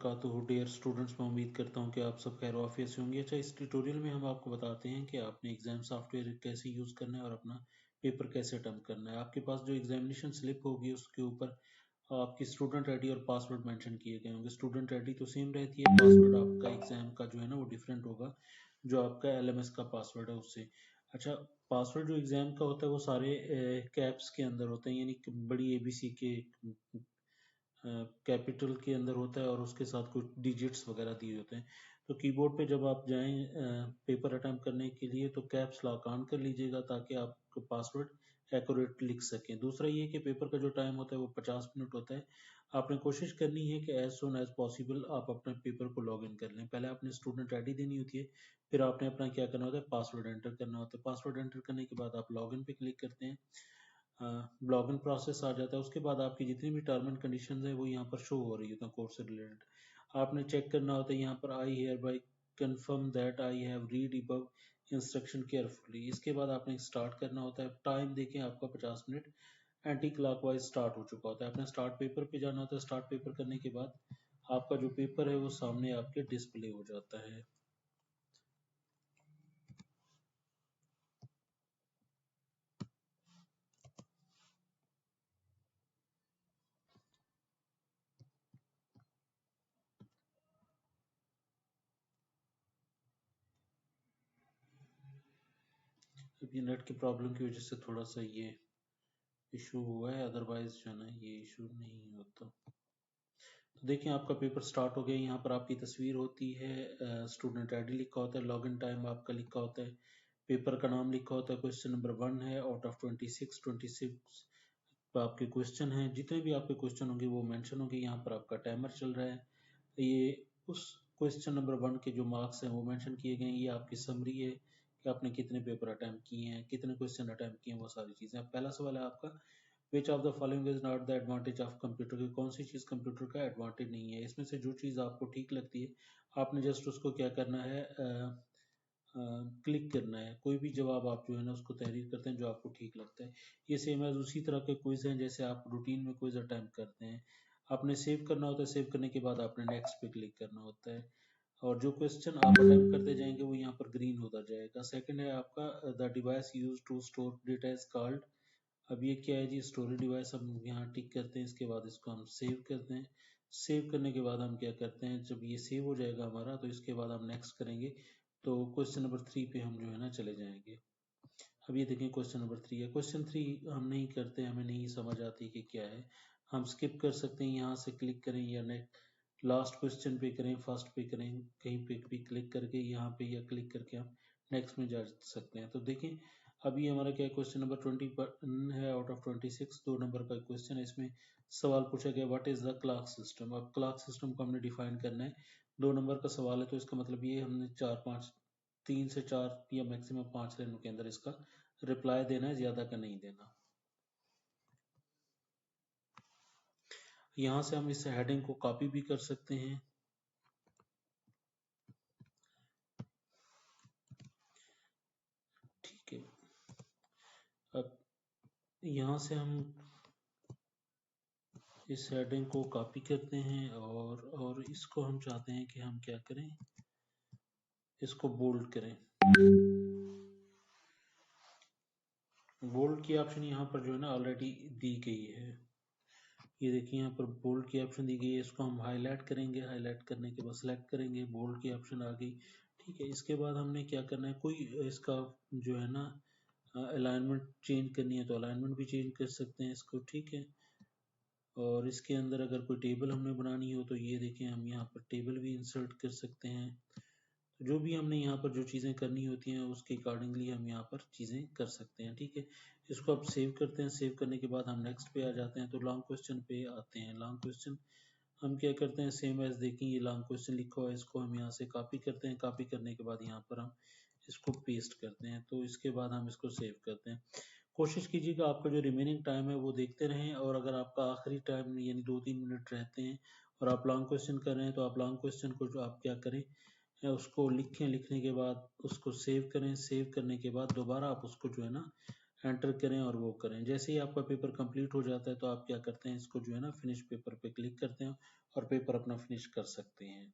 वबरकातुहू। Dear students, मैं उम्मीद करता हूँ कि आप सब खैर आफियत से होंगे। अच्छा, इस ट्यूटोरियल में हम आपको बताते हैं कि आपने एग्जाम सॉफ्टवेयर कैसे यूज़ करना है और अपना पेपर कैसे अटेम्प्ट करना है। आपके पास जो एग्जामिनेशन स्लिप होगी उसके ऊपर आपकी स्टूडेंट आईडी और पासवर्ड मेंशन किए गए होंगे। स्टूडेंट आईडी तो सेम रहती है, पासवर्ड आपका एग्जाम का जो है ना वो डिफरेंट होगा, जो आपका एलएमएस का पासवर्ड है उससे। अच्छा, पासवर्ड जो एग्जाम का होता है वो सारे कैप्स के अंदर होते हैं, यानी कि बड़ी एबीसी के कैपिटल के अंदर होता है और उसके साथ कुछ डिजिट्स वगैरह दिए होते हैं। तो कीबोर्ड पे जब आप जाएं पेपर अटेम्प्ट करने के लिए तो कैप्स लॉक ऑन कर लीजिएगा ताकि आप पासवर्ड एक्यूरेट लिख सकें। दूसरा ये कि पेपर का जो टाइम होता है वो 50 मिनट होता है। आपने कोशिश करनी है कि एज सुन एज पॉसिबल आप अपने पेपर को लॉग इन कर लें। पहले आपने स्टूडेंट आईडी देनी होती है, फिर आपने अपना क्या करना होता है, पासवर्ड एंटर करना होता है। पासवर्ड एंटर करने के बाद आप लॉग इन पे क्लिक करते हैं, लॉगिन प्रोसेस आ जाता है। उसके बाद आपकी जितनी भी टर्म एंड कंडीशंस है वो यहाँ पर शो हो रही होती है कोर्स से रिलेटेड। आपने चेक करना होता है यहाँ पर I hear bye confirm that I have read above instruction carefully. इसके बाद आपने स्टार्ट करना होता है। टाइम देखें आपका 50 मिनट एंटी क्लॉकवाइज स्टार्ट हो चुका होता है। आपने स्टार्ट पेपर पे जाना होता है। स्टार्ट पेपर करने के बाद आपका जो पेपर है वो सामने आपके डिस्प्ले हो जाता है। अब ये नेट की प्रॉब्लम की वजह से थोड़ा सा ये इशू हुआ है, अदरवाइज जो है ना ये इशू नहीं होता। तो देखिए आपका पेपर स्टार्ट हो गया। यहाँ पर आपकी तस्वीर होती है, स्टूडेंट आईडी लिखा होता है, लॉगिन टाइम आपका लिखा होता है, पेपर का नाम लिखा होता है, क्वेश्चन नंबर 1 है आउट ऑफ 26 आपके क्वेश्चन हैं। जितने भी आपके क्वेश्चन होंगे वो मेंशन होंगे। यहाँ पर आपका टाइमर चल रहा है। ये उस क्वेश्चन नंबर 1 के जो मार्क्स हैं वो मेंशन किए गए हैं। ये आपकी समरी है कि आपने कितने पेपर अटेम्प्ट किए हैं, कितने क्वेश्चन अटेम्प्ट किए हैं, वो सारी चीज़ें। पहला सवाल है आपका, which of the following is not the advantage of computer, की कौन सी चीज़ कंप्यूटर का एडवांटेज नहीं है। इसमें से जो चीज़ आपको ठीक लगती है आपने जस्ट उसको क्या करना है, क्लिक करना है। कोई भी जवाब आप जो है ना उसको तहरीर करते हैं जो आपको ठीक लगता है। ये सेम है उसी तरह के क्विज हैं जैसे आप रूटीन में क्विज अटेम्प्ट करते हैं। आपने सेव करना होता है, सेव करने के बाद आपने नेक्स्ट पे क्लिक करना होता है और जो क्वेश्चन आप अटेम्प्ट करते जाएंगे वो यहाँ पर ग्रीन होता जाएगा। सेकंड है आपका, the device use to store data is called. अब ये क्या है जी, स्टोरेज डिवाइस। हम यहाँ टिक करते हैं, इसके बाद इसको हम सेव करते हैं। सेव करने के बाद हम क्या करते हैं, जब ये सेव हो जाएगा हमारा तो इसके बाद हम नेक्स्ट करेंगे। तो क्वेश्चन नंबर 3 पे हम जो है ना चले जाएंगे। अब ये देखें क्वेश्चन नंबर 3 है। क्वेश्चन 3 हम नहीं करते, हमें नहीं समझ आती कि क्या है, हम स्किप कर सकते हैं। यहाँ से क्लिक करें या नेक्स्ट लास्ट क्वेश्चन पे करें, फर्स्ट पे करें, कहीं पे भी क्लिक करके यहाँ पे या क्लिक करके हम नेक्स्ट में जा सकते हैं। तो देखें अभी हमारा क्या क्वेश्चन नंबर 20 है आउट ऑफ 26, 2 नंबर का क्वेश्चन है। इसमें सवाल पूछा गया what is the clock system. अब क्लॉक सिस्टम को हमने डिफाइन करना है। 2 नंबर का सवाल है तो इसका मतलब ये हमने 4-5, 3 से 4 या मैक्सिमम 5 लाइनों के अंदर इसका रिप्लाई देना है, ज्यादा का नहीं देना। यहाँ से हम इस हेडिंग को कॉपी भी कर सकते हैं। ठीक है, अब यहाँ से हम इस हेडिंग को कॉपी करते हैं और इसको हम चाहते हैं कि हम क्या करें, इसको बोल्ड करें। बोल्ड की ऑप्शन यहाँ पर जो है ना ऑलरेडी दी गई है। ये देखिए यहाँ पर बोल्ड की ऑप्शन दी गई है, इसको हम हाईलाइट करेंगे। हाईलाइट करने के बाद सेलेक्ट करेंगे, बोल्ड की ऑप्शन आ गई। ठीक है, इसके बाद हमने क्या करना है, कोई इसका जो है ना अलाइनमेंट चेंज करनी है तो अलाइनमेंट भी चेंज कर सकते हैं इसको। ठीक है, और इसके अंदर अगर कोई टेबल हमने बनानी हो तो ये देखें हम यहाँ पर टेबल भी इंसर्ट कर सकते हैं। तो जो भी हमने यहाँ पर जो चीज़ें करनी होती हैं उसके अकॉर्डिंगली हम यहाँ पर चीज़ें कर सकते हैं। ठीक है, इसको अब सेव करते हैं। सेव करने के बाद हम नेक्स्ट पे आ जाते हैं। तो लॉन्ग क्वेश्चन पे आते हैं। लॉन्ग क्वेश्चन हम क्या करते हैं, सेम एज देखें ये लॉन्ग क्वेश्चन लिखा हुआ है, इसको हम यहाँ से कॉपी करते हैं। कॉपी करने के बाद यहाँ पर हम इसको पेस्ट करते हैं। तो इसके बाद हम इसको सेव करते हैं। कोशिश कीजिएगा आपका जो रिमेनिंग टाइम है वो देखते रहें, और अगर आपका आखिरी टाइम यानी 2-3 मिनट रहते हैं और आप लॉन्ग क्वेश्चन कर रहे हैं तो आप लॉन्ग क्वेश्चन को जो आप क्या करें, उसको लिखें। लिखने के बाद उसको सेव करें। सेव करने के बाद दोबारा आप उसको जो है ना एंटर करें और वो करें। जैसे ही आपका पेपर कंप्लीट हो जाता है तो आप क्या करते हैं, इसको जो है ना फिनिश पेपर पे क्लिक करते हैं और पेपर अपना फिनिश कर सकते हैं।